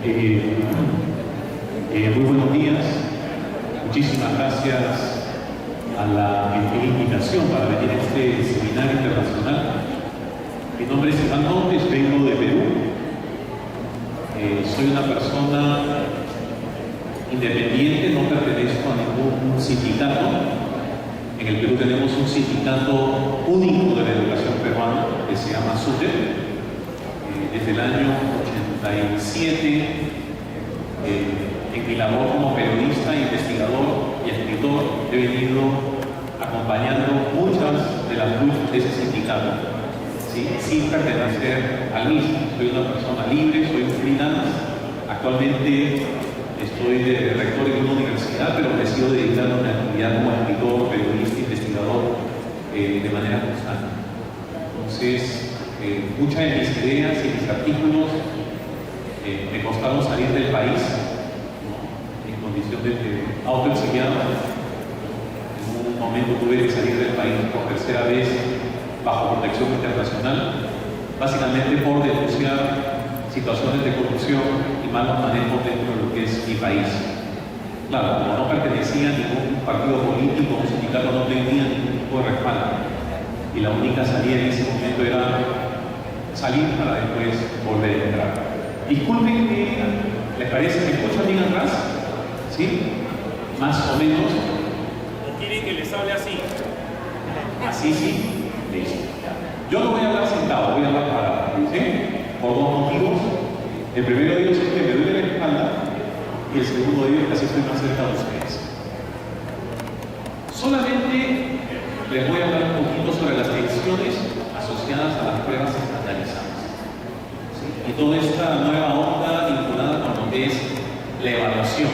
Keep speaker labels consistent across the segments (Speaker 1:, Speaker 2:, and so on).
Speaker 1: Muy buenos días. Muchísimas gracias a la gentil invitación para venir a este seminario internacional. Mi nombre es Iván Montes, vengo de Perú. Soy una persona independiente, no pertenezco a ningún sindicato. En el Perú tenemos un sindicato único de la educación peruana que se llama SUTEP. Desde el año 87, en mi labor como periodista, investigador y escritor, he venido acompañando muchas de las luchas de ese sindicato, ¿sí? Sin pertenecer al mismo. Soy una persona libre, soy un freelance. Actualmente estoy de rector en una universidad, pero me sigo dedicando a una actividad como escritor, periodista, investigador de manera constante. Entonces, muchas de mis ideas y mis artículos me costaron salir del país, ¿no? En condición de autoexiliado. En un momento tuve que salir del país por tercera vez bajo protección internacional, básicamente por denunciar situaciones de corrupción y malos manejos dentro de lo que es mi país. Claro, como no pertenecía a ningún partido político, un sindicato no tenía ningún tipo de respaldo. Y la única salida en ese momento era salir para después volver a entrar. Disculpen que les parece que escucho bien atrás, ¿sí? Más o menos.
Speaker 2: ¿O quieren que les hable así?
Speaker 1: Así sí. Listo. Yo no voy a hablar sentado, voy a hablar parado, ¿sí? Por dos motivos. El primero de ellos es que me duele la espalda y el segundo de ellos es que así estoy más cerca de ustedes. Solamente les voy a hablar un poquito sobre las tensiones asociadas a las pruebas estandarizadas, ¿sí? Y toda esta nueva onda vinculada con lo que es la evaluación.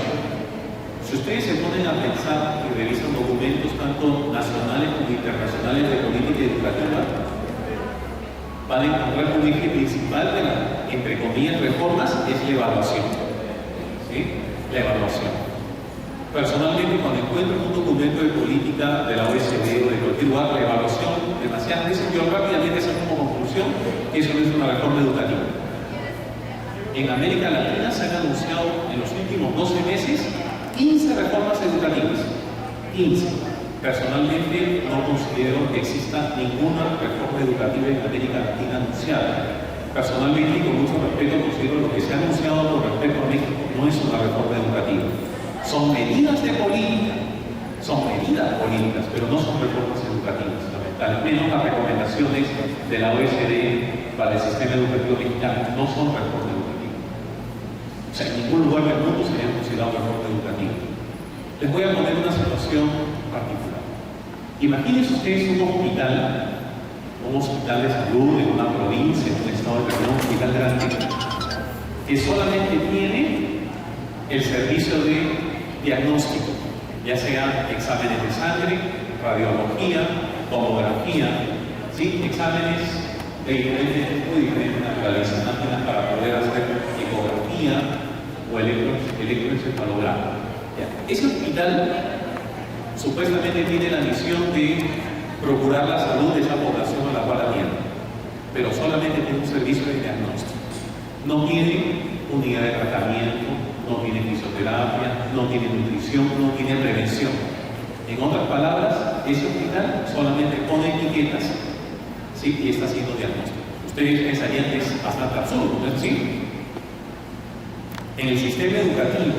Speaker 1: Si ustedes se ponen a pensar y revisan documentos tanto nacionales como internacionales de política educativa, van a encontrar que un eje principal de la, entre comillas, reformas es la evaluación, ¿sí? La evaluación. Personalmente, cuando encuentro un documento de política de la OECD o de cualquier lugar, la evaluación, demasiadas veces yo rápidamente saco como conclusión que eso no es una reforma educativa. En América Latina se han anunciado en los últimos 12 meses 15 reformas educativas. 15. Personalmente no considero que exista ninguna reforma educativa en América Latina anunciada. Personalmente, y con mucho respeto, considero lo que se ha anunciado con respecto a México no es una reforma educativa. Son medidas de política, pero no son reformas educativas, al menos las recomendaciones de la OECD para el sistema educativo mexicano no son reformas educativas. O sea, en ningún lugar del mundo se haya considerado reforma educativa. Les voy a poner una situación particular. Imagínense ustedes un hospital de salud en una provincia, en un estado de un hospital grande, que solamente tiene el servicio de diagnóstico, ya sea exámenes de sangre, radiología, tomografía, ¿sí? Exámenes de diferentes tipos, de diferentes naturaleza, máquinas para poder hacer ecografía o electroencefalograma. Ese hospital supuestamente tiene la misión de procurar la salud de esa población a la cual atiende, pero solamente tiene un servicio de diagnóstico. No tiene unidad de tratamiento, no tiene fisioterapia, no tiene nutrición, no tiene prevención. En otras palabras, ese hospital solamente pone etiquetas, ¿sí? Y está haciendo diagnóstico. Ustedes pensarían que es bastante absurdo, ¿no es así? En el sistema educativo,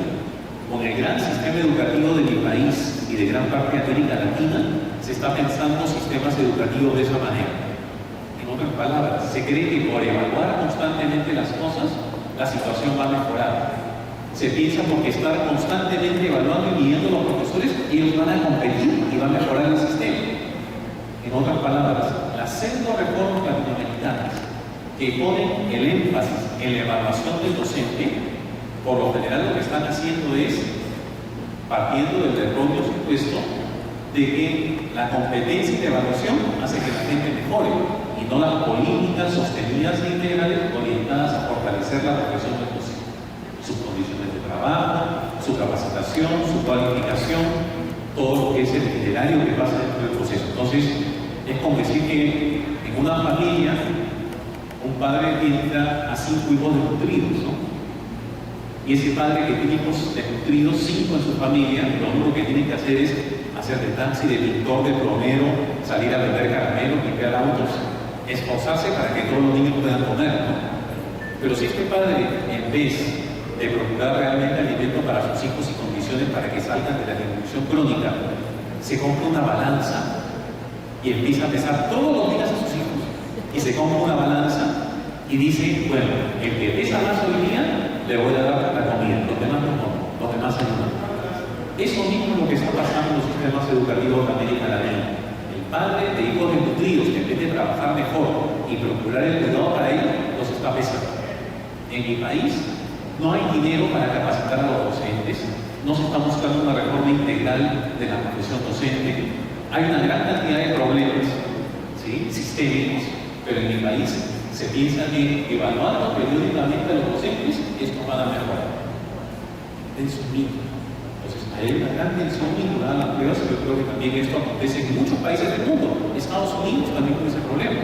Speaker 1: con el gran sistema educativo de mi país y de gran parte de América Latina, se está pensando sistemas educativos de esa manera. En otras palabras, se cree que por evaluar constantemente las cosas, la situación va a mejorar. Se piensa porque estar constantemente evaluando y midiendo a los profesores, ellos van a competir y va a mejorar el sistema. En otras palabras, las pseudo reformas latinoamericanas que ponen el énfasis en la evaluación del docente, por lo general lo que están haciendo es partiendo del erróneo supuesto de que la competencia y la evaluación hace que la gente mejore y no las políticas sostenidas e integrales orientadas a fortalecer la profesión del docente, sus condiciones de trabajo, su capacitación, su cualificación, todo lo que es el itinerario que pasa dentro del proceso. Entonces, es como decir que en una familia un padre tiene a 5 hijos desnutridos, ¿no? Y ese padre que tiene hijos desnutridos, 5 en su familia, lo único que tiene que hacer es hacer de taxi, de pintor, de plomero, salir a vender caramelos, limpiar autos, esforzarse para que todos los niños puedan comer, ¿no? Pero si este padre, en vez de procurar realmente alimento para sus hijos y condiciones para que salgan de la desnutrición crónica, se compra una balanza y empieza a pesar todos los días a sus hijos, y se compra una balanza y dice, bueno, el que pesa más hoy día, le voy a dar la comida, los demás no, los demás ayudan. Eso mismo es lo que está pasando en los sistemas educativos de América Latina. El padre de hijos desnutridos, que en vez de trabajar mejor y procurar el cuidado para ellos, los está pesando. En mi país no hay dinero para capacitar a los docentes, no se está buscando una reforma integral de la profesión docente. Hay una gran cantidad de problemas, ¿sí?, sistémicos, pero en mi país se piensa que evaluando periódicamente a los docentes, esto va a mejorar. Es un mito. Entonces, hay una gran tensión vinculada a las pruebas, y yo creo que también esto acontece en muchos países del mundo. Estados Unidos también tiene ese problema.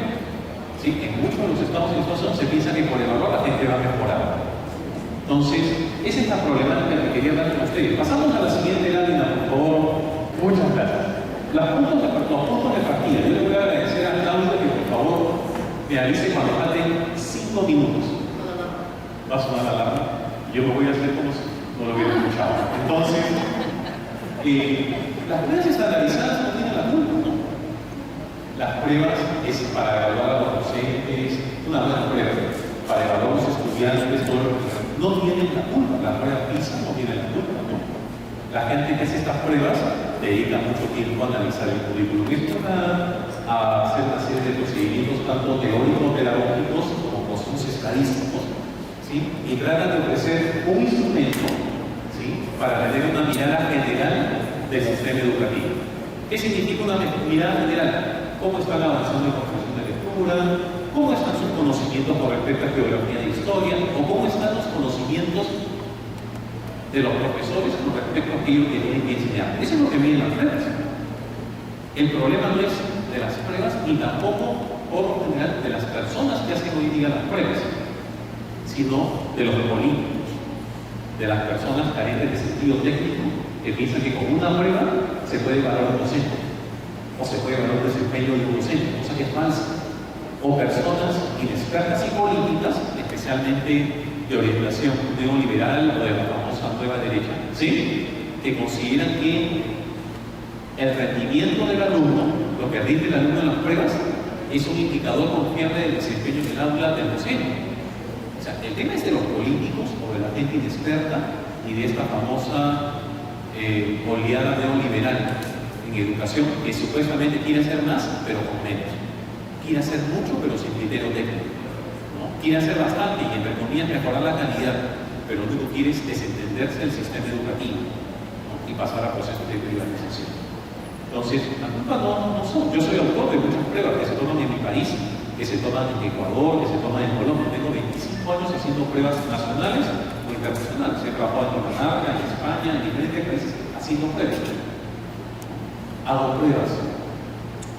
Speaker 1: ¿Sí? En muchos de los estados se piensa que por evaluar la gente va a mejorar. Entonces, esa es la problemática que quería hablar con ustedes. Pasamos a la siguiente lámina, por favor. Muchas gracias. Los puntos de partida. Yo le voy a agradecer a Claudia que por favor me avise cuando falten 5 minutos. Va a sonar la alarma. Yo me voy a hacer como si no lo hubiera escuchado. Entonces, las pruebas estandarizadas no tienen la culpa, ¿no? Las pruebas es para evaluar a los docentes, una buena prueba, para evaluar a los estudiantes, no tienen la culpa. La prueba PISA no tiene la culpa, ¿no? La gente que hace estas pruebas dedica mucho tiempo a analizar el currículum escolar, a hacer una serie de procedimientos tanto teóricos, pedagógicos como procesos estadísticos, ¿sí? Y tratan de ofrecer un instrumento, ¿sí?, para tener una mirada general del sistema educativo. ¿Qué significa una mirada general? ¿Cómo está la avanzando en comprensión de lectura? ¿Cómo están sus conocimientos con respecto a geografía e historia? ¿O cómo están los conocimientos de los profesores con respecto a aquello que tienen que enseñar? Eso es lo que miden las pruebas. El problema no es de las pruebas ni tampoco, por lo general, de las personas que hacen hoy día las pruebas, sino de los políticos, de las personas carentes de sentido técnico que piensan que con una prueba se puede evaluar un docente o se puede evaluar el desempeño de un docente, cosa que es falsa. O personas inexpertas y políticas, especialmente de orientación neoliberal o de la famosa nueva derecha, ¿sí?, que consideran que el rendimiento del alumno, lo que rinde el alumno en las pruebas, es un indicador confiable del desempeño en el aula del docente. O sea, el tema es de los políticos o de la gente inexperta y de esta famosa oleada neoliberal en educación que supuestamente quiere hacer más, pero con menos. Quiere hacer mucho, pero sin criterio técnico, ¿no? Quiere hacer bastante y, entre comillas, mejorar la calidad, pero lo que quiere es desentenderse del sistema educativo, ¿no?, y pasar a procesos de privatización. Entonces, la culpa no son. Yo soy autor de muchas pruebas que se toman en mi país, que se toman en Ecuador, que se toman en Colombia. Tengo 25 años haciendo pruebas nacionales o internacionales. He trabajado en Canadá, en España, en diferentes países, haciendo pruebas. Hago pruebas,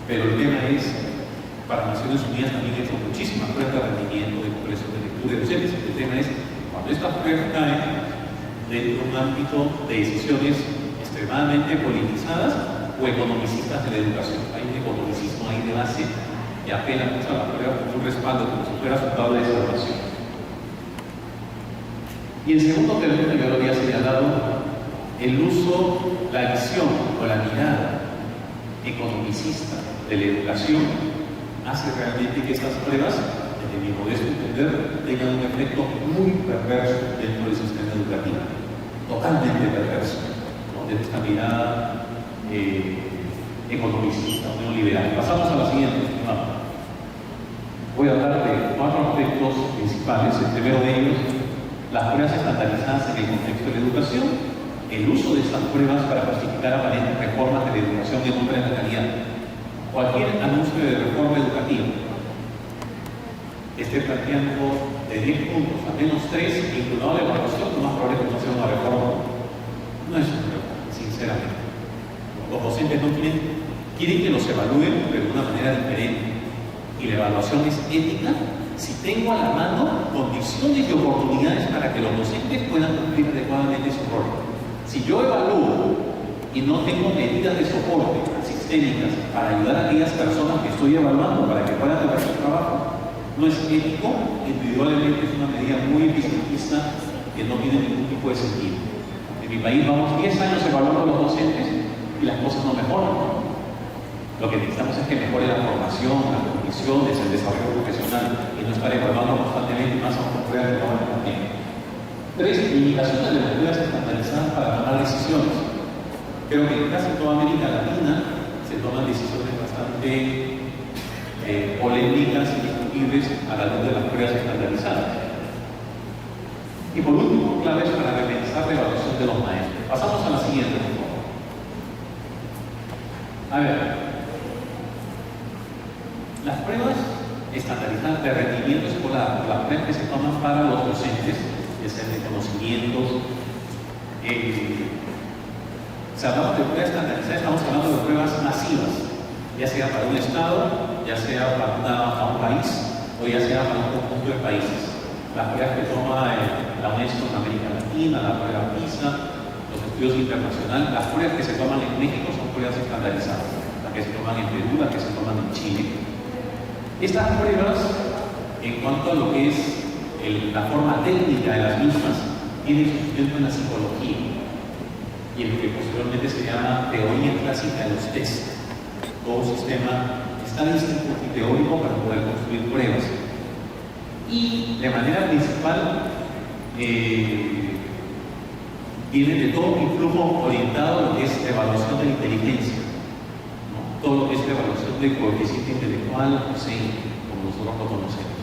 Speaker 1: pero el tema es, para Naciones Unidas también he hecho muchísimas pruebas de rendimiento, de comprensión de lectura, etc. El tema es, cuando estas pruebas caen dentro de un ámbito de decisiones extremadamente politizadas o economicistas de la educación. Hay un economicismo ahí de base que apela mucho a la prueba como un respaldo, como si fuera resultado de evaluación. Y en segundo término, yo lo había señalado, el uso, la visión o la mirada economicista de la educación hace realmente que estas pruebas, desde mi modesto entender, tengan un efecto muy perverso dentro del sistema educativo, totalmente perverso, ¿no?, desde esta mirada economicista, neoliberal. Pasamos a la siguiente. Voy a hablar de 4 aspectos principales. El primero de ellos, las pruebas estandarizadas en el contexto de la educación, el uso de estas pruebas para justificar aparentes reformas de la educación en nombre de la calidad. Cualquier anuncio de reforma educativa que esté planteando de 10 puntos a menos 3, incluido la evaluación, lo más probable es que no sea una reforma. No es una reforma, sinceramente. Los docentes no quieren que los evalúen, pero de una manera diferente. Y la evaluación es ética si tengo a la mano condiciones y oportunidades para que los docentes puedan cumplir adecuadamente su rol. Si yo evalúo y no tengo medidas de soporte sistémicas para ayudar a aquellas personas que estoy evaluando para que puedan hacer su trabajo, no es ético, individualmente es una medida muy eficientista que no tiene ningún tipo de sentido. En mi país vamos 10 años evaluando a los docentes y las cosas no mejoran. Lo que necesitamos es que mejore la formación, las condiciones, el desarrollo profesional y no estar evaluando constantemente más a una prueba de trabajo también. 3. Limitaciones de las pruebas estandarizadas para tomar decisiones. Creo que en casi toda América Latina se toman decisiones bastante polémicas y discutibles a la luz de las pruebas estandarizadas. Y por último, claves para repensar la evaluación de los maestros. Pasamos a la siguiente, por favor. A ver, las pruebas estandarizadas de rendimiento escolar, las pruebas que se toman para los docentes, ya sea de conocimientos, si hablamos de pruebas estandarizadas, estamos hablando de pruebas masivas, ya sea para un estado, ya sea para un país, o ya sea para un conjunto de países. Las pruebas que toma la UNESCO en América Latina, la prueba PISA, los estudios internacionales, las pruebas que se toman en México son pruebas estandarizadas, las que se toman en Perú, las que se toman en Chile. Estas pruebas, en cuanto a lo que es la forma técnica de las mismas, tienen su sustento en la psicología y en lo que posteriormente se llama teoría clásica de los test, todo un sistema estadístico y teórico para poder construir pruebas. Y de manera principal viene de todo un influjo orientado a lo que es la evaluación de la inteligencia, ¿no? Todo lo que es la evaluación del coeficiente intelectual, o sea, como nosotros lo conocemos,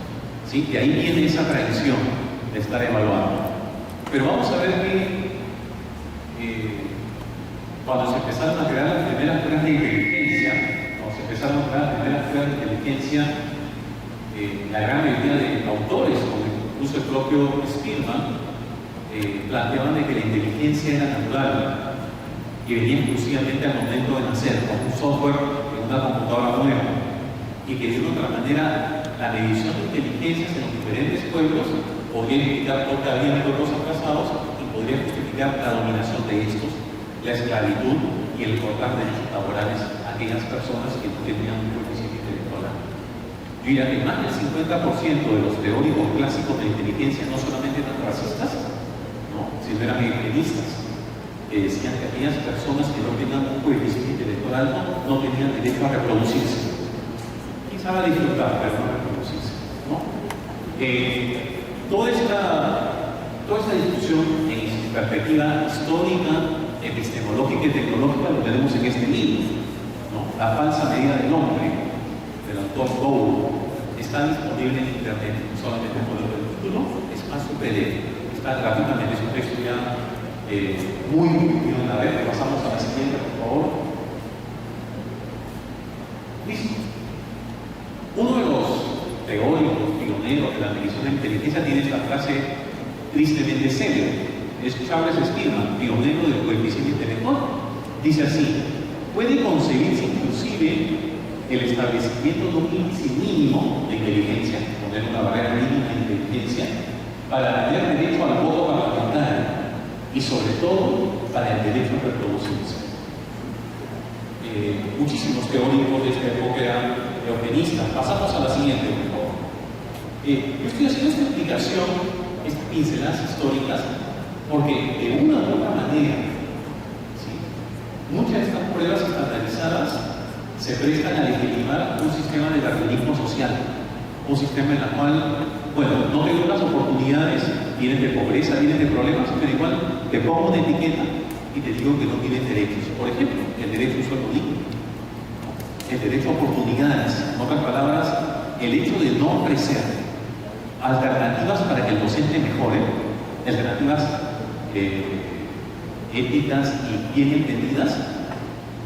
Speaker 1: ¿sí? De ahí viene esa tradición de estar evaluando. Pero vamos a ver que cuando se empezaron a crear las primeras pruebas de inteligencia, la gran mayoría de autores, como incluso el propio Spearman, planteaban de que la inteligencia era natural y venía exclusivamente al momento de nacer, con un software en una computadora nueva, y que de otra manera la medición de inteligencias en los diferentes pueblos podría indicar por qué había pueblos atrasados y podría justificar la dominación de estos, la esclavitud y el cortar derechos laborales a aquellas personas que no tenían un coeficiente intelectual. Yo diría que más del 50% de los teóricos clásicos de inteligencia no solamente eran racistas, ¿no?, sino eran eugenistas, que decían que aquellas personas que no tenían un coeficiente intelectual alto no tenían derecho a reproducirse. Quizá a disfrutar, pero no a reproducirse, ¿no? Toda esta discusión en su perspectiva histórica, epistemológica y tecnológica lo tenemos en este libro, ¿no? La falsa medida del hombre, del autor Gould, está disponible en internet, no solamente por el título, es más un PDF, está gratuitamente, es un texto ya muy bien. A ver, pasamos a la siguiente, por favor. Listo. Uno de los teóricos pioneros de la medición de inteligencia tiene esta frase tristemente célebre. Es Charles Spearman, pionero del coeficiente intelectual. Dice así: puede concebirse inclusive el establecimiento de un índice mínimo de inteligencia, poner una barrera mínima de inteligencia, para tener derecho al voto parlamentario y sobre todo para el derecho a reproducirse. Muchísimos teóricos de esta época eran eugenistas. Pasamos a la siguiente, por favor. Yo estoy haciendo esta explicación, estas pinceladas históricas, porque de una u otra manera, ¿sí?, muchas de estas pruebas estandarizadas se prestan a legitimar un sistema de darwinismo social, un sistema en el cual, bueno, no tengo las oportunidades, vienen de pobreza, vienen de problemas, pero igual te pongo una etiqueta y te digo que no tienes derechos. Por ejemplo, el derecho a un sueldo digno, el derecho a oportunidades, en otras palabras, el hecho de no ofrecer alternativas para que el docente mejore, alternativas éticas y bien entendidas.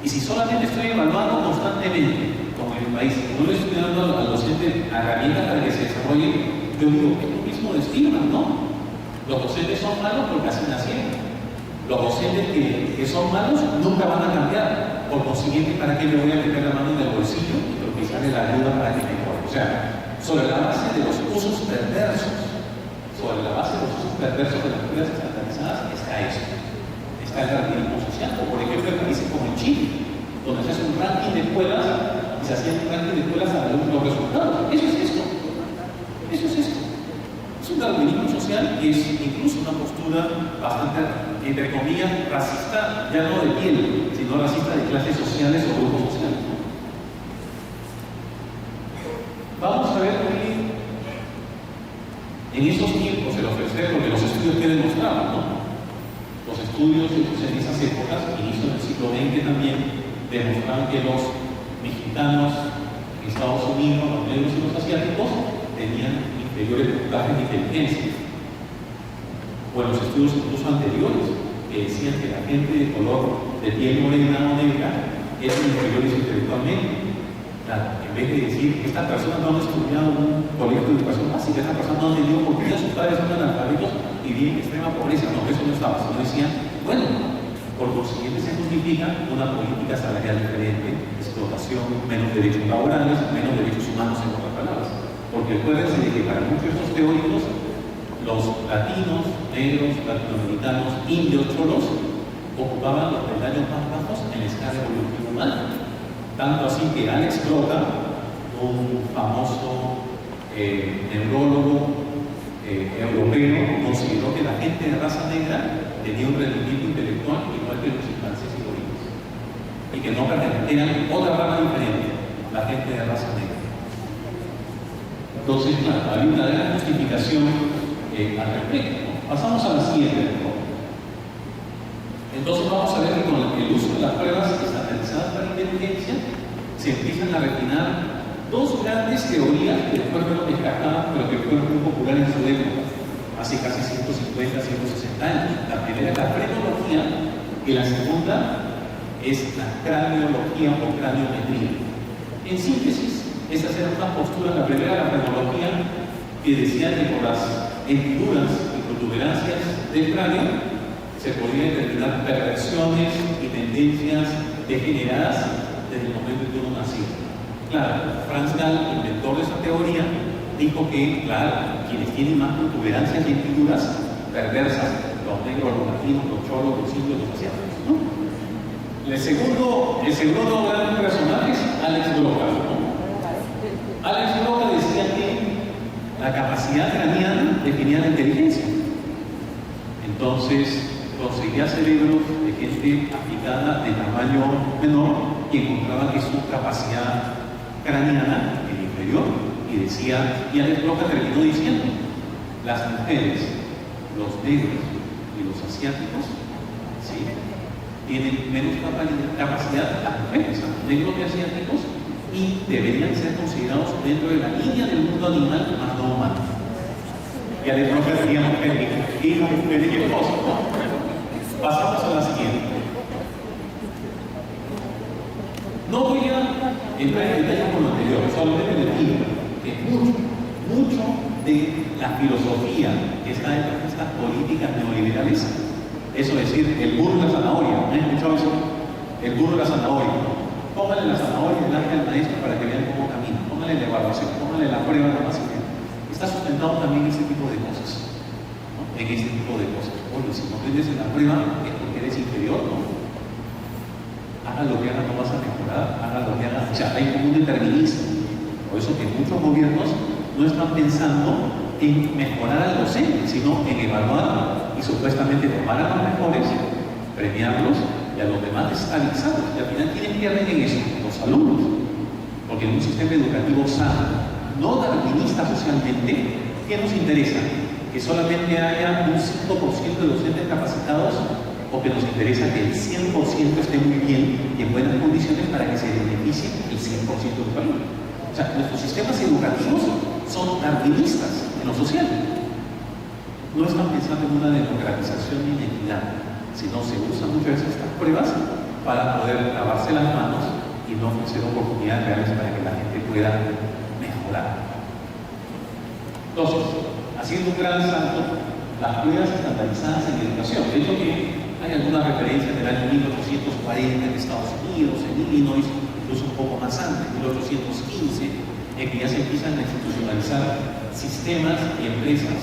Speaker 1: Y si solamente estoy evaluando constantemente, como en mi país, y no le estoy dando al docente herramientas para que se desarrolle, yo digo, es lo mismo de Spearman, ¿no? Los docentes son malos porque así nacieron. Los docentes que son malos nunca van a cambiar. Por consiguiente, ¿para qué me voy a meter la mano en el bolsillo y propiciarle la ayuda para que mejore? O sea, sobre la base de los usos perversos. Sobre la base de los usos perversos de las escuelas estandarizadas está eso. Está el darwinismo social, o por ejemplo en países como en Chile, donde se hace un ranking de escuelas y se hacía un ranking de escuelas a los resultados. Eso es esto. Eso es esto. Es un darwinismo social que es incluso una postura bastante, entre comillas, racista, ya no de piel, sino racista de clases sociales o grupos sociales. Vamos a ver que en esos tiempos se lo ofrecer lo que los estudios que demostraban, ¿no? Los estudios en esas épocas, inicio del siglo XX también, demostraban que los mexicanos en Estados Unidos, los negros y los asiáticos tenían inferiores puntajes de inteligencia. O en los estudios incluso anteriores, que decían que la gente de color de piel morena o negra eran inferiores intelectualmente. Claro, en vez de decir que estas personas no han estudiado un colegio de educación básica, estas personas no han tenido oportunidad, sus padres son analfabetos y viven en extrema pobreza. No, eso no estaba, sino decían, bueno, por consiguiente se justifica una política salarial diferente, explotación, menos derechos laborales, menos derechos humanos, en otras palabras. Porque acuérdense de que para muchos de estos teóricos, los latinos, negros, latinoamericanos, indios, cholos, ocupaban los peldaños más bajos en la escala evolutiva humana. Tanto así que Alex Bloca, un famoso neurólogo europeo, consideró que la gente de raza negra tenía un rendimiento intelectual igual que los chimpancés y gorilas, y que no pertenecían a otra rama diferente, la gente de raza negra. Entonces, claro, había una gran justificación al respecto. Pasamos a la siguiente. Entonces vamos a ver que con el uso de las pruebas estandarizadas para inteligencia se empiezan a refinar dos grandes teorías que después fueron descartadas, pero que fueron muy populares en su época, hace casi 150, 160 años. La primera es la frenología y la segunda es la craneología o craniometría. En síntesis, esas eran unas posturas. La primera, la frenología, que decía que por las hendiduras y protuberancias del cráneo se podían determinar perversiones y tendencias degeneradas desde el momento en que uno nació. Claro, Franz Gall, inventor de esa teoría, dijo que, claro, quienes tienen más protuberancias y hendiduras perversas, los negros, los latinos, los cholos, los indios, los asiáticos, ¿no? El segundo gran personaje es Alex Bloca, ¿no? Alex Bloca decía que la capacidad craneana definía la inteligencia. Entonces, conseguía cerebros de gente aplicada de tamaño menor y encontraba que su capacidad craneana era inferior, y decía, y Alex Bloca terminó diciendo, las mujeres, los negros y los asiáticos, ¿sí?, tienen menos capacidad, las mujeres, los negros y asiáticos, y deberían ser considerados dentro de la línea del mundo animal más no humano. Y Alex Bloca decía, mujeres y esposos, ¿no? Pasamos a la siguiente. No voy a entrar en detalle con lo anterior, solamente les digo que mucho de la filosofía que está detrás de estas políticas neoliberales, eso es decir, el burro de la zanahoria, ¿han escuchado eso? El burro de la zanahoria. Póngale la zanahoria delante al maestro para que vean cómo camina, póngale la evaluación, póngale la prueba de capacidad. Está sustentado también en este tipo de cosas, ¿no? En este tipo de cosas. Oye, si no aprendes en la prueba es porque eres inferior, ¿no? Haga lo que haga, no vas a mejorar, haga lo que haga. O sea, hay como un determinismo. Por eso que muchos gobiernos no están pensando en mejorar al docente, sino en evaluar y supuestamente tomar a los mejores, premiarlos y a los demás desestabilizarlos. Y al final, ¿quiénes pierden en eso? Los alumnos. Porque en un sistema educativo sano, no darwinista socialmente, ¿qué nos interesa? Que solamente haya un 5% de docentes capacitados, o que nos interesa que el 100% esté muy bien y en buenas condiciones para que se beneficie el 100% de los alumnos. O sea, nuestros sistemas educativos son darwinistas en lo social. No están pensando en una democratización ni en equidad, sino se usan muchas veces estas pruebas para poder lavarse las manos y no ofrecer oportunidades reales para que la gente pueda mejorar. Entonces, haciendo un gran salto, las pruebas estandarizadas en educación. De hecho, que hay algunas referencias del año 1840 en Estados Unidos, en Illinois, incluso un poco más antes, 1815, en que ya se empiezan a institucionalizar sistemas y empresas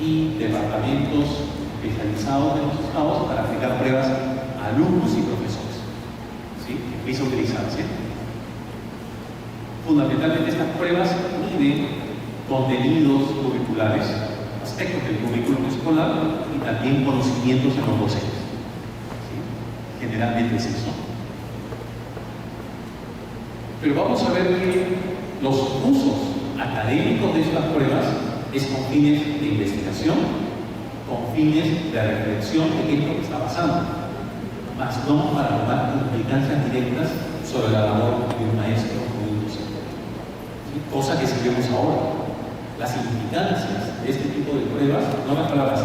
Speaker 1: y departamentos especializados de los estados para aplicar pruebas a alumnos y profesores. ¿Sí? Empieza a utilizarse. Fundamentalmente estas pruebas miden contenidos curriculares, aspectos del currículum escolar y también conocimientos en los docentes. ¿Sí? Generalmente es eso. Pero vamos a ver que los usos académicos de estas pruebas es con fines de investigación, con fines de reflexión de qué es lo que está pasando, más no para tomar implicancias directas sobre la labor de un maestro o de un docente. ¿Sí? Cosa que sí vemos ahora. Las implicancias de este tipo de pruebas, no las palabras,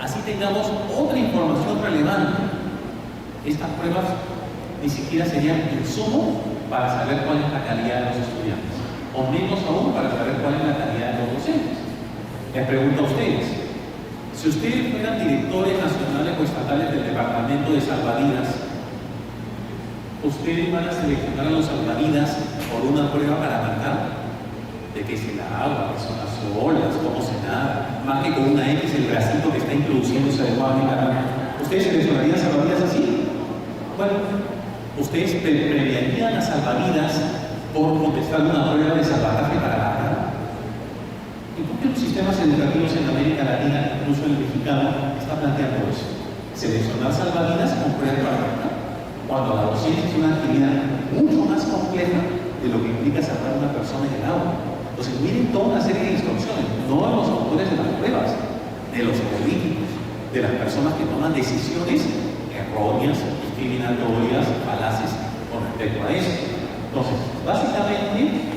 Speaker 1: así tengamos otra información relevante, estas pruebas ni siquiera serían insumo para saber cuál es la calidad de los estudiantes, o menos aún para saber cuál es la calidad de los docentes. Les pregunto a ustedes, si ustedes fueran directores nacionales o estatales del departamento de salvavidas, ¿ustedes van a seleccionar a los salvavidas por una prueba para marcar de qué es el agua, qué son las olas, cómo se nada, más que con una X el bracito que está introduciéndose adecuadamente en la mano? ¿Ustedes seleccionarían salvavidas así? Bueno, ¿ustedes premiarían a salvavidas por contestar una prueba de salvataje para la cara? ¿Y por qué los sistemas educativos en América Latina, incluso el mexicano, está planteando eso? Seleccionar salvavidas con prueba para la cara, cuando la docencia es una actividad mucho más compleja de lo que implica salvar a una persona en el agua. Entonces, miren toda una serie de instrucciones, no a los autores de las pruebas, de los políticos, de las personas que toman decisiones erróneas, discriminatorias, falaces con respecto a eso. Entonces, básicamente,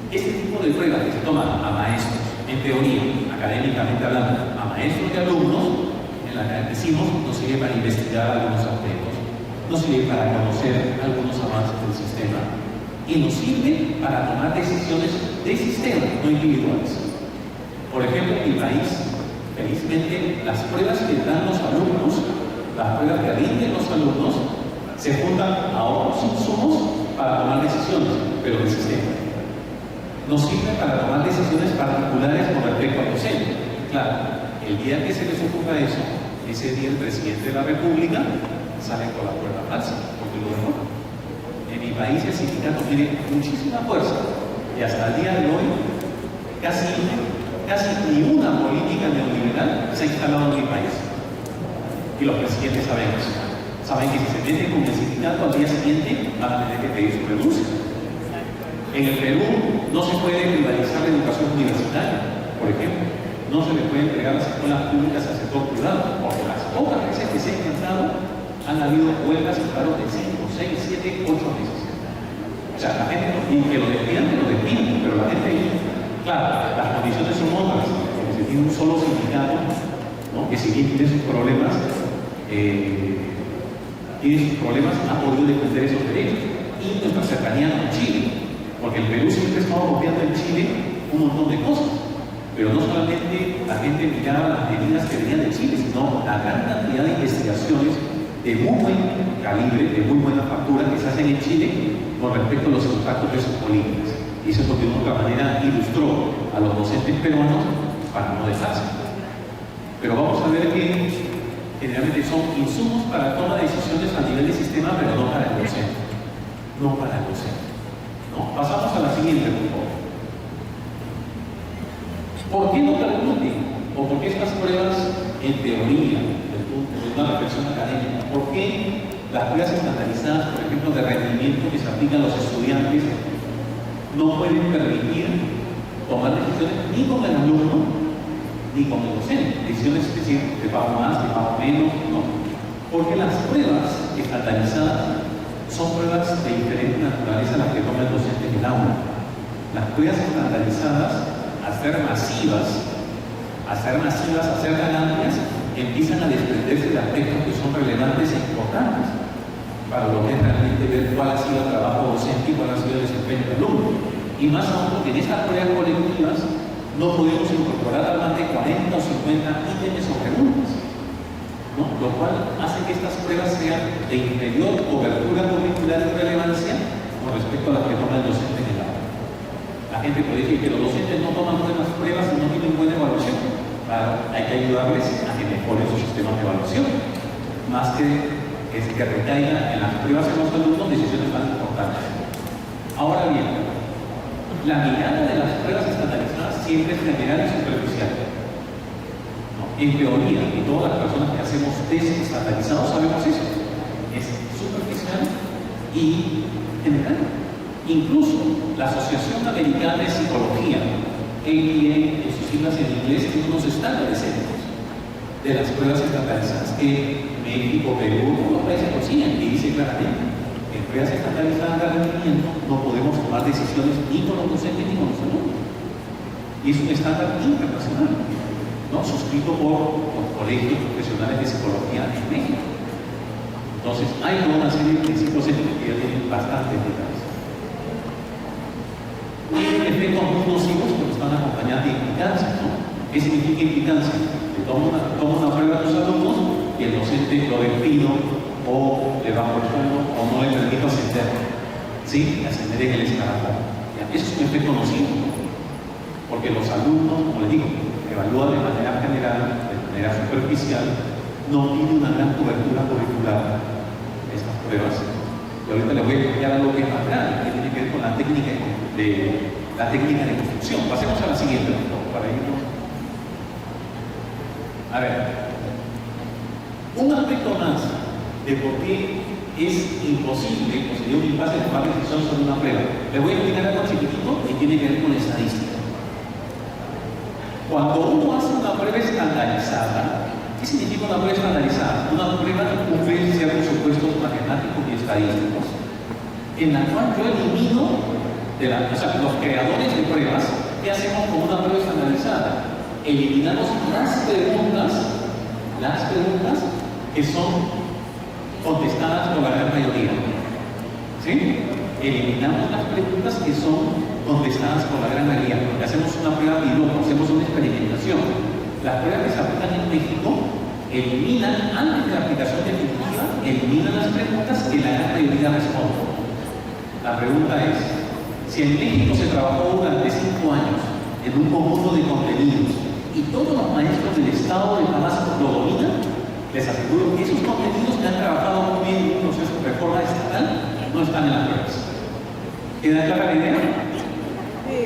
Speaker 1: este tipo de pruebas que se toman a maestros, en teoría, académicamente hablando, a maestros y alumnos, en la que decimos, nos sirve para investigar algunos aspectos, nos sirve para conocer algunos avances del sistema y nos sirve para tomar decisiones de sistema, no individuales. Por ejemplo, en mi país, felizmente, las pruebas que dan los alumnos, las pruebas que rinden los alumnos, se juntan a otros insumos para tomar decisiones, pero del sistema. Nos sirve para tomar decisiones particulares con respecto al docente. Claro, el día que se les ocurra eso, ese día el presidente de la República sale con la prueba falsa, porque lo dejó. En mi país el sindicato tiene muchísima fuerza y hasta el día de hoy casi ni una política neoliberal se ha instalado en mi país. Y los presidentes saben eso. Saben que si se meten con el sindicato al día siguiente van a tener que pedir su renuncia. En el Perú no se puede privatizar la educación universitaria, por ejemplo. No se le puede entregar las escuelas públicas al sector privado, porque las pocas veces que se ha intentado han habido huelgas y paros de 5, 6, 7, 8 meses. O sea, la gente y que lo despidan, pero la gente, claro, las condiciones son otras, porque se tiene un solo sindicato, ¿no? Que si bien tiene sus problemas, ha podido defender esos derechos. Y nuestra cercanía con Chile, porque el Perú siempre ha estado copiando en Chile un montón de cosas, pero no solamente la gente miraba las medidas que venían de Chile, sino la gran cantidad de investigaciones de muy buen calibre, de muy buena factura que se hacen en Chile con respecto a los impactos de sus políticas. Y eso porque de otra manera ilustró a los docentes peruanos para no dejarse. Pero vamos a ver que generalmente son insumos para toma de decisiones a nivel de sistema, pero no para el docente. No para el docente. No. Pasamos a la siguiente, por favor. ¿Por qué no permiten? ¿O por qué estas pruebas, en teoría, de una reflexión académica, por qué las pruebas estandarizadas, por ejemplo, de rendimiento que se aplican a los estudiantes, no pueden permitir tomar decisiones ni con el alumno ni con el docente? Decisiones, es decir, de pago más, de pago menos, no. Porque las pruebas estandarizadas son pruebas de diferente naturaleza a las que toma el docente en el aula. Las pruebas estandarizadas, al ser masivas, a ser tan amplias, empiezan a desprenderse de aspectos que son relevantes e importantes para lo que es realmente ver cuál ha sido el trabajo docente y cuál ha sido el desempeño del alumno. Y más aún porque en estas pruebas colectivas no podemos incorporar más de 40 o 50 ítems o preguntas, ¿no? Lo cual hace que estas pruebas sean de inferior cobertura curricular y relevancia con respecto a las que toma el docente en el aula. La gente puede decir que los docentes no toman buenas pruebas y no tienen buena evaluación. Claro, hay que ayudarles a que mejoren sus sistemas de evaluación, más que recaigan en las pruebas en los alumnos decisiones tan importantes. Ahora bien, la mirada de las pruebas estandarizadas siempre es general y superficial. ¿No? En teoría, y todas las personas que hacemos test estandarizados sabemos eso. Es superficial y general. Incluso la Asociación Americana de Psicología, APA, en sus siglas en inglés, tiene unos estándares éticos de las pruebas estandarizadas que México, Perú, todos los países lo siguen, y dice claramente: en pruebas estandarizadas de rendimiento no podemos tomar decisiones ni con los docentes ni con los alumnos. Y es un estándar internacional, ¿no? Suscrito por los colegios profesionales de psicología en México. Entonces, hay toda una serie de principios éticos que ya tienen bastante detalles. Y efectos muy nocivos porque están acompañados de implicancias, ¿no? ¿Qué significa implicancia? Que tomo una prueba a los alumnos y el docente lo despido o le bajo el sueldo o no le permito ascender, ¿sí? Ascender en el escalafón. Eso es un efecto nocivo, ¿no? Porque los alumnos, como les digo, evalúan de manera general, de manera superficial, no tiene una gran cobertura curricular estas pruebas. Y ahorita les voy a explicar algo que es más grande, que tiene que ver con la técnica de construcción. Pasemos a la siguiente, para irnos. A ver, un aspecto más de por qué es imposible, o sería un impasse tomar decisión sobre una prueba. Les voy a explicar algo chiquitito y tiene que ver con estadística. Cuando uno hace una prueba estandarizada, ¿qué significa una prueba estandarizada? Una prueba que cumple ciertos supuestos matemáticos y estadísticos, en la cual yo elimino, los creadores de pruebas, ¿qué hacemos con una prueba estandarizada? Eliminamos las preguntas que son contestadas por la gran mayoría. ¿Sí? Eliminamos las preguntas que son contestadas por la gran mayoría. Hacemos una prueba piloto, hacemos una experimentación. Las pruebas que se aplican en México eliminan, antes de la aplicación definitiva, eliminan las preguntas que la gran mayoría responde. La pregunta es: si en México se trabajó durante 5 años en un conjunto de contenidos y todos los maestros del estado de Tabasco lo dominan, les aseguro que esos contenidos que han trabajado muy bien en un proceso de reforma estatal no están en las pruebas. ¿Queda clara la idea?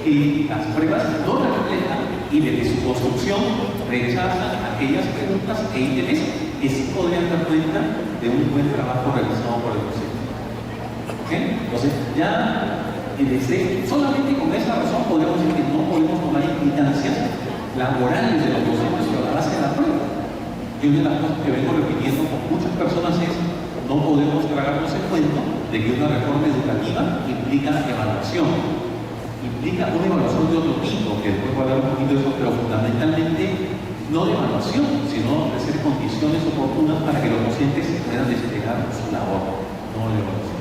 Speaker 1: Y las pruebas no reflejan y desde su construcción rechazan aquellas preguntas e ítems que sí podrían dar cuenta de un buen trabajo realizado por el docente. ¿Okay? Entonces, ya solamente con esa razón podemos decir que no podemos tomar implicancias laborales de los docentes sobre la base de la prueba. Y una de las cosas que vengo repitiendo con muchas personas es: no podemos tragarnos el cuento de que una reforma educativa implica evaluación. Implica una evaluación de otro tipo, que después voy a hablar un poquito de eso, pero fundamentalmente no de evaluación, sino de ofrecer condiciones oportunas para que los docentes puedan desplegar su labor, no de evaluación.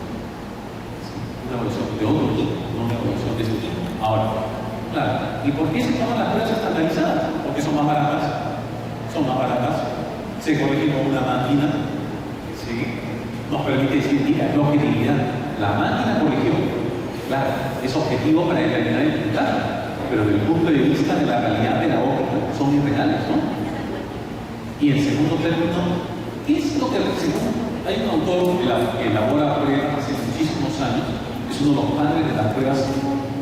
Speaker 1: Sí, una evaluación de otro tipo, no una evaluación de ese tipo. Ahora, claro, ¿y por qué se toman las pruebas estandarizadas? Porque son más baratas. Son más baratas. Se corrigen con una máquina, ¿sí? Nos permite decir: mira, es objetividad. La máquina corrigió. Claro, es objetivo para determinar el puntaje, pero desde el punto de vista de la realidad pedagógica son irreales, ¿no? Y en segundo término, ¿qué es lo que hay un autor que elabora pruebas hace muchísimos años, es uno de los padres de las pruebas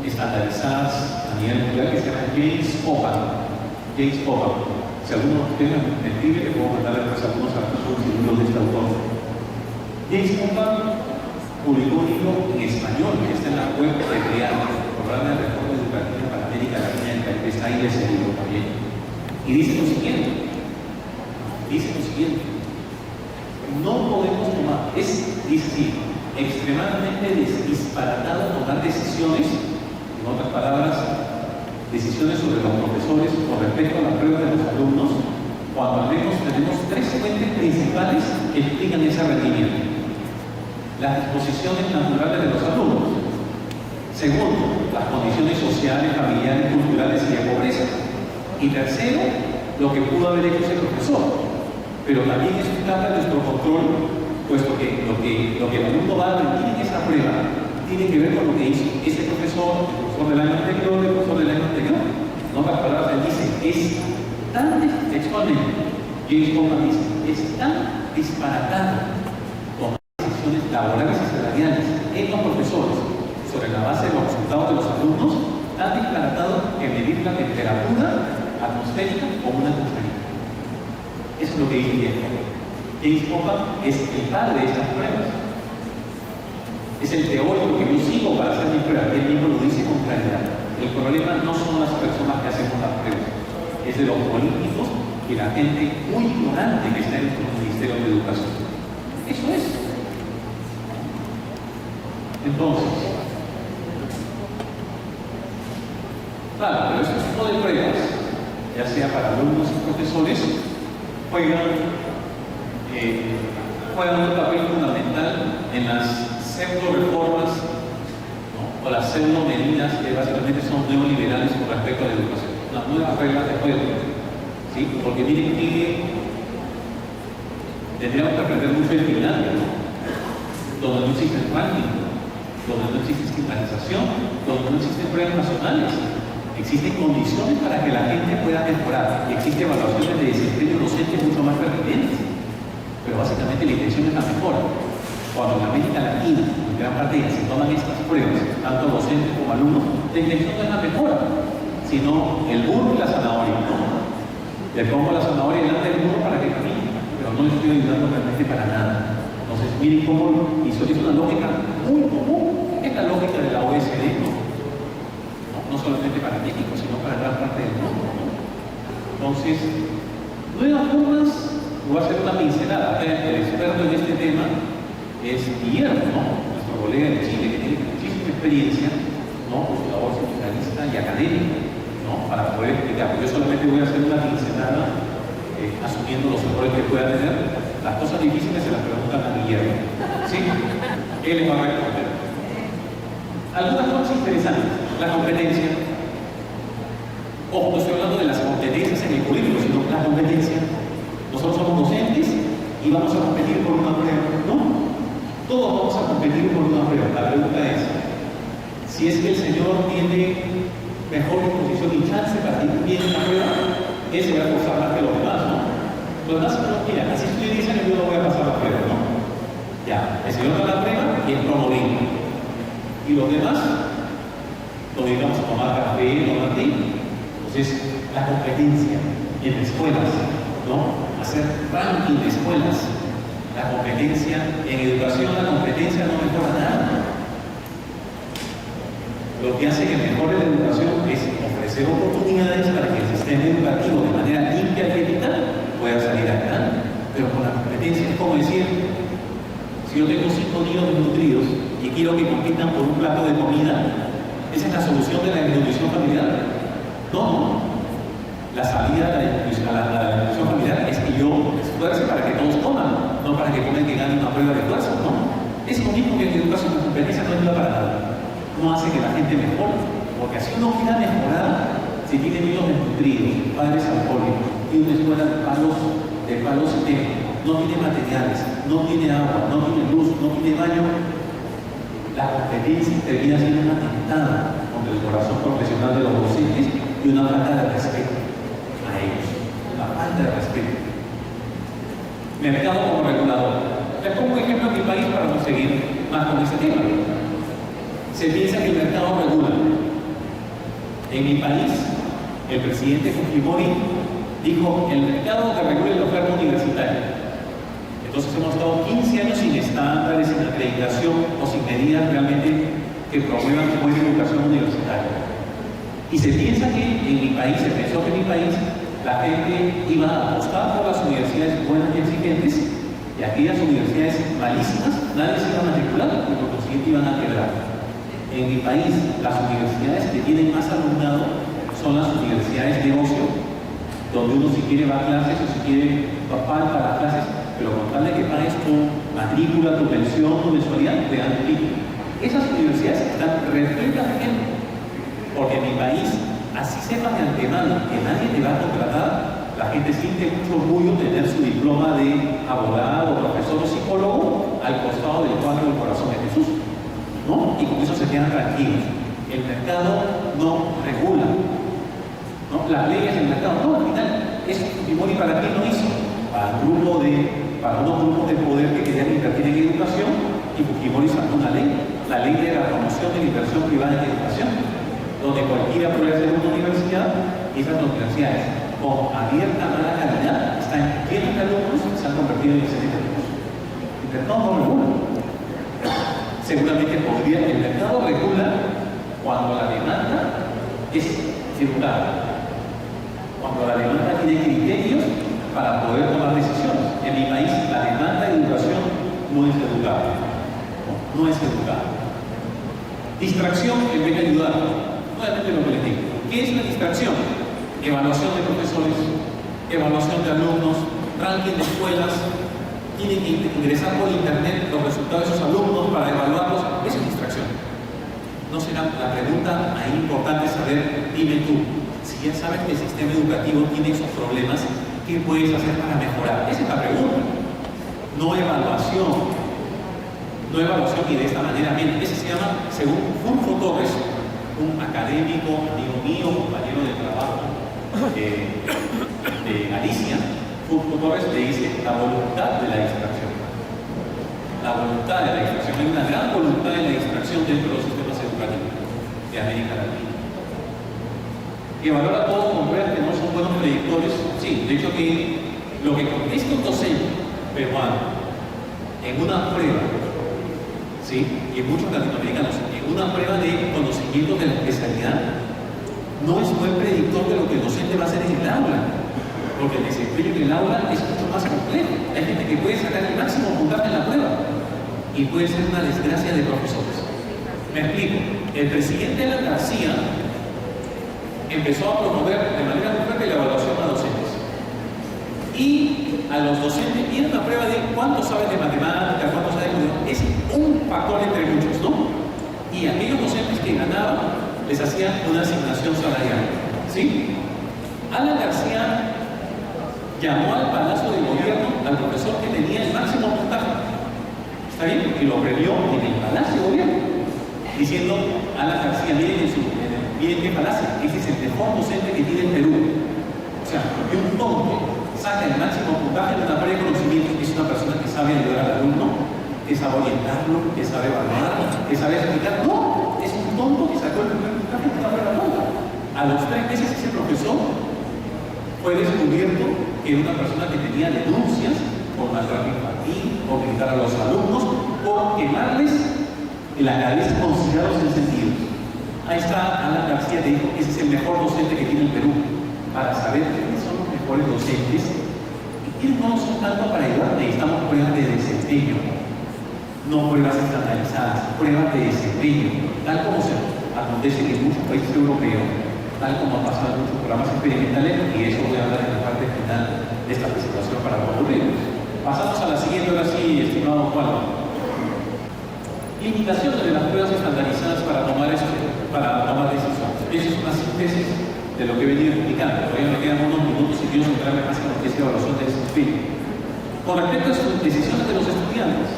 Speaker 1: estandarizadas a nivel mundial, que se llama James Popham. James Popham. Si alguno tiene me escribe, le puedo mandar después algunos artículos y libros de este autor. James Popham publicó un libro en español que está en la web de CREAD, el Programa de Reforma Educativa para América Latina y el Caribe. Está ahí ese libro también. Y dice lo siguiente: no podemos tomar, dice así, extremadamente disparatado tomar decisiones, en otras palabras, decisiones sobre los profesores con respecto a la prueba de los alumnos, cuando al menos tenemos 3 fuentes principales que explican ese rendimiento. Las disposiciones naturales de los alumnos. Segundo, las condiciones sociales, familiares, culturales y de pobreza. Y tercero, lo que pudo haber hecho ese profesor. Pero también eso escapa de nuestro control, puesto que lo que el alumno va a rendir en esa prueba tiene que ver con lo que hizo ese profesor, el profesor del año anterior, el profesor del año anterior. En otras palabras, él dice, es tan textualmente, James Coleman dice, es tan disparatado tomar decisiones laborales y salariales en los profesores sobre la base de los resultados de los alumnos, tan disparatado que medir la temperatura atmosférica con una cucharita. Eso es lo que dice James Coleman, es el padre de estas pruebas. Es el teórico que yo sigo para hacer mi prueba. Él mismo lo dice con claridad. El problema no son las personas que hacemos las pruebas, es de los políticos y la gente muy ignorante que está en nuestro Ministerio de Educación. Eso es. Entonces, claro, pero este tipo de pruebas, ya sea para alumnos y profesores, juegan un papel fundamental en las pseudo-reformas, ¿no? O las pseudo-medidas que básicamente son neoliberales con respecto a la educación, las nuevas reglas de juego, ¿sí? Porque miren que tendríamos que aprender mucho de Finlandia, ¿no? Donde no existe el ranking, donde no existe estigmatización, donde no existen pruebas nacionales. Existen condiciones para que la gente pueda mejorar y existen evaluaciones de desempeño docente mucho más pertinentes, pero básicamente la intención es la mejora. Cuando en América Latina, en gran parte se toman estas pruebas, tanto docentes como alumnos, la intención no es la mejora, sino el burro y la zanahoria, ¿no? Le pongo la zanahoria delante del burro para que camine, pero no le estoy ayudando realmente para nada. Entonces, miren cómo hizo una lógica muy común, es la lógica de la OSD, ¿no? No solamente para México, sino para gran parte del mundo, ¿no? Entonces, nuevas formas, voy a hacer una pincelada. El experto en este tema es Guillermo, ¿no? Nuestro colega de Chile, que tiene muchísima experiencia, ¿no? Por su labor sindicalista y académica, ¿no? Para poder explicar. Yo solamente voy a hacer una pincelada, asumiendo los errores que pueda tener. Las cosas difíciles se las preguntan a Guillermo, ¿sí? Él les va a responder. Algunas cosas interesantes. La competencia. Ojo, no estoy hablando de las competencias en el currículo, sino la competencia. Nosotros somos docentes y vamos a competir por una prueba. No, todos vamos a competir por una prueba. La pregunta es, si es que el Señor tiene mejor disposición y chance para ir bien en la prueba, él se va a esforzar más que los demás, ¿no? Los demás no, mira, así estoy diciendo que yo no voy a pasar la prueba, ¿no? Ya, el Señor da la prueba y es promovido. Y los demás nos dedicamos a tomar café, tomar té. Entonces, la competencia en escuelas, ¿no? Hacer ranking de escuelas. La competencia en educación, la competencia no mejora nada. Lo que hace que mejore la educación es ofrecer oportunidades para que el sistema educativo de manera limpia y eficaz pueda salir adelante. Pero con la competencia es como decir, si yo tengo 5 niños desnutridos y quiero que compitan por un plato de comida, ¿esa es la solución de la desnutrición familiar? No. La salida de la desnutrición familiar es que yo esfuerce para que todos coman, no para que coman que ganen una prueba de fuerza, ¿no? Es lo mismo que en educación, la competencia no ayuda para nada. No hace que la gente mejore, porque así uno quiera mejorar, si tiene niños desnutridos, padres alcohólicos, y una escuela de palos secos, no tiene materiales, no tiene agua, no tiene luz, no tiene baño, la competencia termina siendo una tentada contra el corazón profesional de los docentes y una falta de respeto a ellos, una falta de respeto. Mercado como regulador. Les pongo un ejemplo en mi país para no seguir más con este tema. Se piensa que el mercado regula. En mi país, el presidente Fujimori dijo, el mercado que regule la oferta universitaria. Entonces hemos estado 15 años sin estándares, sin acreditación o sin medidas realmente que promuevan buena educación universitaria. Y se piensa que en mi país, se pensó que en mi país, la gente iba a apostar por las universidades buenas y exigentes y aquellas universidades malísimas, nadie se iba a matricular y por consiguiente iban a quebrar. En mi país, las universidades que tienen más alumnado son las universidades de ocio, donde uno si quiere va a clases o si quiere pagar para las clases, pero con tal de que pagues tu matrícula, tu pensión, tu mensualidad, te dan el título. Esas universidades están repletas de gente, porque en mi país, así sepas de antemano que nadie te va a contratar, la gente siente mucho orgullo tener su diploma de abogado, profesor o psicólogo al costado del cuadro del corazón de Jesús. ¿no? Y con eso se quedan tranquilos. El mercado no regula, ¿no? Las leyes del mercado, no, al final, eso Fujimori para quién lo hizo, para unos grupos de poder que querían invertir en educación, y Fujimori sacó una ley, la ley de la promoción de la inversión privada en educación, donde cualquiera puede hacer una universidad, y esas universidades con abierta mala calidad están llenas de alumnos que se han convertido en excelentes alumnos. El mercado no regula. Seguramente el mercado regula cuando la demanda es educada, cuando la demanda tiene criterios para poder tomar decisiones. En mi país la demanda de educación no es educada, no es educada. Distracción en vez de ayudar. Nuevamente lo que les digo. ¿Qué es la distracción? Evaluación de profesores, evaluación de alumnos, ranking de escuelas. Tienen que ingresar por internet los resultados de esos alumnos para evaluarlos. Eso es distracción. No será la pregunta ahí importante saber, dime tú, si ya sabes que el sistema educativo tiene esos problemas, ¿qué puedes hacer para mejorar? Esa es la pregunta. No evaluación. No evaluación y de esta manera. Bien, ese se llama, según Fulfo Torres, un académico, amigo mío, compañero de trabajo de Galicia. Fulfo Torres le dice la voluntad de la distracción. La voluntad de la distracción. Hay una gran voluntad de la distracción dentro de los sistemas educativos de América Latina. Y evaluar a todos con ver que no son buenos predictores. Sí, de hecho que lo que contesta un docente peruano en una prueba, ¿sí? Y en muchos latinoamericanos, en una prueba de conocimiento de la especialidad, no es buen predictor de lo que el docente va a hacer en el aula, porque el desempeño en el aula es mucho más complejo. Hay gente que puede sacar el máximo puntaje en la prueba y puede ser una desgracia de profesores. Me explico. El presidente Alan García empezó a promover de manera muy fuerte la evaluación a docentes. Y a los docentes tienen una prueba de cuánto sabes de matemáticas, cuánto sabes de... Es un factor entre muchos, ¿no? Y aquellos docentes que ganaban les hacían una asignación salarial, ¿sí? Alan García llamó al Palacio de Gobierno al profesor que tenía el máximo puntaje, ¿está bien? Y lo premió en el Palacio de Gobierno, diciendo, Alan García, miren qué palacio, ese es el mejor docente que tiene el Perú. O sea, que un tonto saca el máximo puntaje en una prueba de conocimientos, es una persona que sabe ayudar al alumno, que sabe orientarlo, que sabe evaluar, que sabe explicar. No, es un tonto que sacó el primer puntaje en una prueba tonta. A los 3 meses ese profesor fue descubierto que era una persona que tenía denuncias por maltrato infantil, por gritar a los alumnos, por quemarles la cabeza con cigarros encendidos. Ahí está Alan García, te dijo que ese es el mejor docente que tiene el Perú, para saber quiénes son los mejores docentes y quiénes no son tanto para ayudar. Necesitamos pruebas de desempeño, no pruebas estandarizadas, pruebas de desempeño, tal como se acontece en muchos países europeos, tal como ha pasado en muchos programas experimentales, y eso voy a hablar en la parte final de esta presentación para no aburrirnos. Pasamos a la siguiente, ahora sí, estimado Juan. Limitaciones de las pruebas estandarizadas para tomar decisiones. Esa es una síntesis de lo que he venido explicando. Todavía me quedan unos minutos y quiero centrarme más en lo que es la evaluación de desempeño. Con respecto a las decisiones de los estudiantes,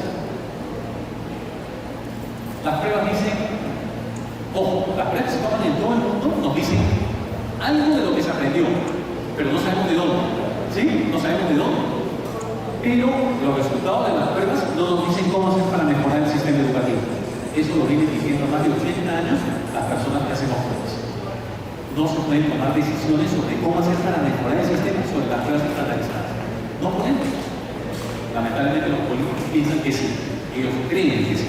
Speaker 1: las pruebas dicen, ojo, las pruebas que se toman en todo el mundo nos dicen algo de lo que se aprendió, pero no sabemos de dónde. ¿Sí? No sabemos de dónde. Pero los resultados de las pruebas no nos dicen cómo hacer para mejorar el sistema educativo. Eso lo vienen diciendo más de 80 años las personas que hacemos pruebas. No se pueden tomar decisiones sobre cómo hacer para mejorar el sistema sobre las pruebas estandarizadas. No podemos. Lamentablemente los políticos piensan que sí. Ellos creen que sí.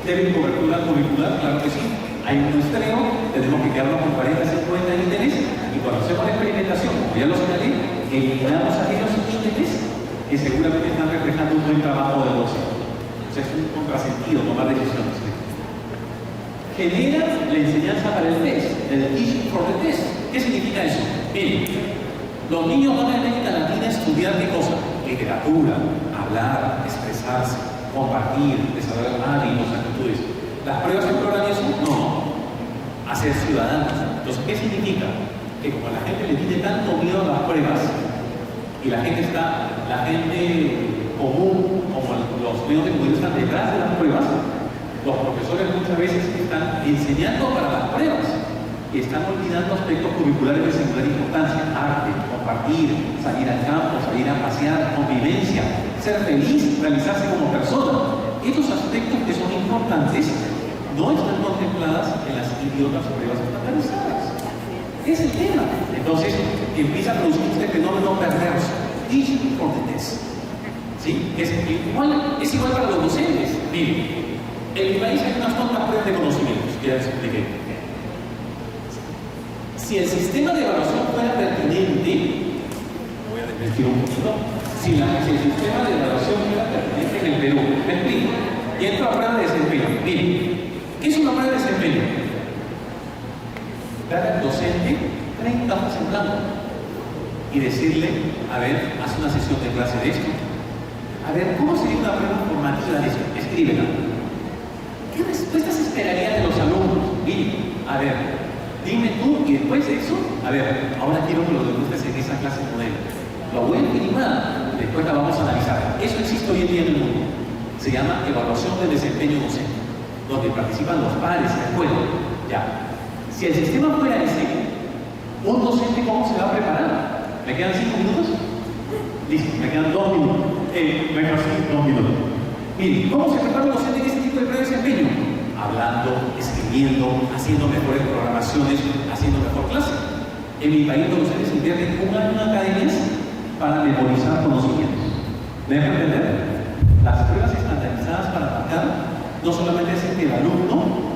Speaker 1: ¿Deben cobertura curricular? Claro que sí. Hay un muestreo, tenemos que quedarnos con 40, 50 ítems, y cuando hacemos la experimentación, como ya lo señalé, eliminamos aquellos ítems que seguramente están reflejando un buen trabajo del docente. O sea, es un contrasentido tomar decisiones. Genera la enseñanza para el test, el teaching for the test. ¿Qué significa eso? Miren, los niños van a América Latina a estudiar qué cosa? Literatura, hablar, expresarse, compartir, desarrollar hábitos, actitudes. ¿Las pruebas exploran eso? No. Hacer ciudadanos. Entonces, ¿qué significa? Que como la gente le tiene tanto miedo a las pruebas, y la gente común, como los medios de comunicación están detrás de las pruebas, Los profesores muchas veces están enseñando para las pruebas y están olvidando aspectos curriculares de singular importancia: arte, compartir, salir al campo, salir a pasear, convivencia, ser feliz, realizarse como persona. Estos aspectos que son importantes no están contempladas en las idiotas pruebas estandarizadas. Es el tema. Entonces empieza a producir este fenómeno perverso. Teaching for the test. ¿Sí? Es igual para los docentes. Miren, en mi país hay unas cuantas pruebas de conocimientos que ya les expliqué. Si el sistema de evaluación fuera pertinente, voy a desmentir un poquito, si el sistema de evaluación fuera pertinente en el Perú, me explico, y entro a prueba de desempeño. Miren, ¿qué es una prueba de desempeño? Dar al docente 30 hojas en blanco y decirle: a ver, haz una sesión de clase de esto. A ver, ¿cómo sería una prueba formativa de esto? Escríbela. ¿Qué respuestas esperaría de los alumnos? Miren, a ver, dime tú, y después de eso, a ver, ahora quiero que lo demuestres en esa clase modelo. Lo voy a filmar, después la vamos a analizar. Eso existe hoy en día en el mundo. Se llama evaluación del desempeño docente, donde participan los pares en la escuela. Ya. Si el sistema fuera ese, un docente, ¿cómo se va a preparar? ¿Me quedan 5 minutos? Listo, me quedan 2 minutos. Mejor sí, 2 minutos. Miren, ¿cómo se prepara un docente en este tipo de prueba de desempeño? Hablando, escribiendo, haciendo mejores programaciones, haciendo mejor clase. En mi país los docentes invierten 1 año en academias para memorizar conocimientos. ¿Me dejan entender? Las pruebas estandarizadas para atacar no solamente hacen que el alumno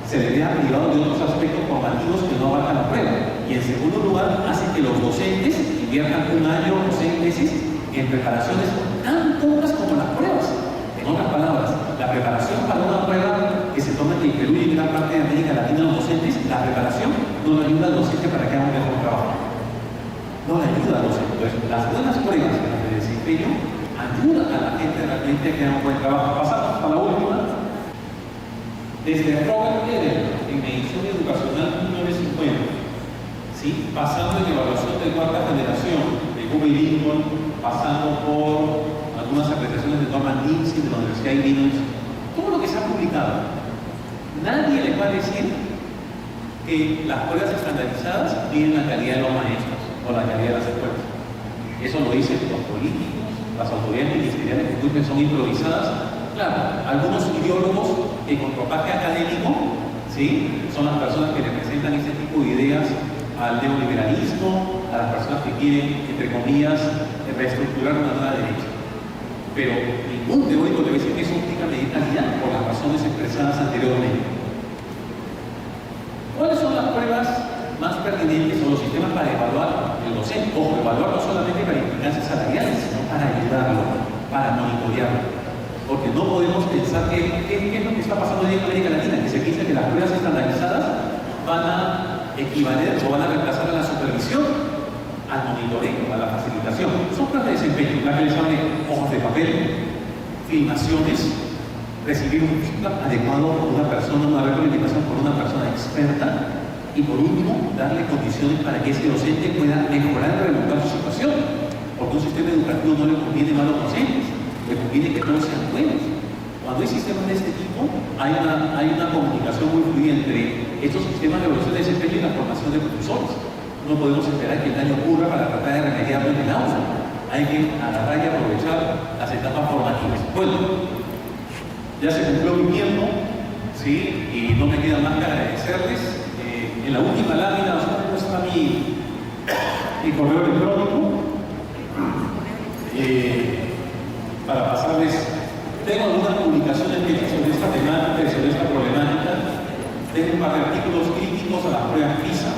Speaker 1: se le vea privado de otros aspectos formativos que no abarcan la prueba, y en segundo lugar hace que los docentes inviertan 1 año o 6 meses en preparaciones tan tontas como las pruebas. En otras palabras, la preparación para una prueba que se toma en el Perú y en gran parte de América Latina los docentes, la preparación no le ayuda al docente para que haga un mejor trabajo. No le ayuda al docente. Entonces, las buenas pruebas de desempeño ayudan a la gente realmente a que haga un buen trabajo. Pasamos a la última. Desde Robert Eder, en Medición Educacional 1950, ¿sí? Pasando en evaluación de 4ª generación, de Google Lincoln, pasando por algunas apreciaciones de Norman Lindsay, de la Universidad de Illinois, todo lo que se ha publicado, nadie les va a decir que las pruebas estandarizadas tienen la calidad de los maestros o la calidad de las escuelas. Eso lo dicen los políticos, las autoridades ministeriales que son improvisadas. Claro, algunos ideólogos que con ropaje académico, ¿sí?, son las personas que representan ese tipo de ideas al neoliberalismo, a las personas que quieren, entre comillas, reestructurar una nueva derecha. Pero ningún teórico debe decir que eso implica medir calidad por las razones expresadas anteriormente. ¿Cuáles son las pruebas más pertinentes o los sistemas para evaluar el docente? Ojo, evaluar no solamente para implicancias salariales, sino para ayudarlo, para monitorearlo. Porque no podemos pensar ¿qué es lo que está pasando hoy en América Latina? Que se piensa que las pruebas estandarizadas van a equivaler o van a reemplazar a la supervisión, al monitoreo, a la facilitación. Son pruebas de desempeño, las que les hablé: hojas de papel, filmaciones, recibir un feedback adecuado por una persona, una retroalimentación por una persona experta, y por último, darle condiciones para que ese docente pueda mejorar y remontar su situación. Porque un sistema educativo no le conviene malos docentes, le conviene que todos sean buenos. Cuando hay sistemas de este tipo, hay una comunicación muy fluida entre estos sistemas de evaluación de desempeño y la formación de profesores. No podemos esperar que el daño ocurra para tratar de remediarlo en el aula. Hay que agarrar y aprovechar las etapas formativas. Bueno, ya se cumplió mi tiempo, ¿sí? Y no me queda más que agradecerles. En la última lámina está mi correo electrónico. Para pasarles, tengo algunas publicaciones que he hecho sobre esta temática y sobre esta problemática. Tengo un par de artículos críticos a las pruebas PISA,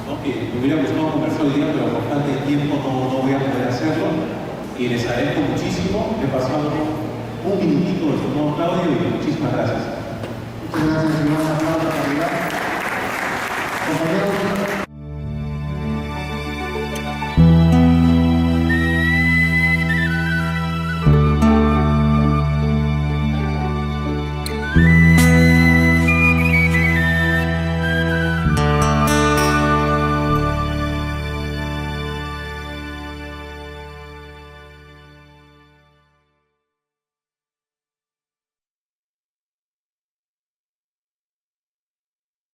Speaker 1: ¿no?, que me hubiera gustado conversar hoy día, pero por falta de tiempo no voy a poder hacerlo. Y les agradezco muchísimo. He pasado un minutito de su nuevo Claudio, y muchísimas gracias.
Speaker 3: Muchas gracias, señor Fernando Caridad. Compañeros,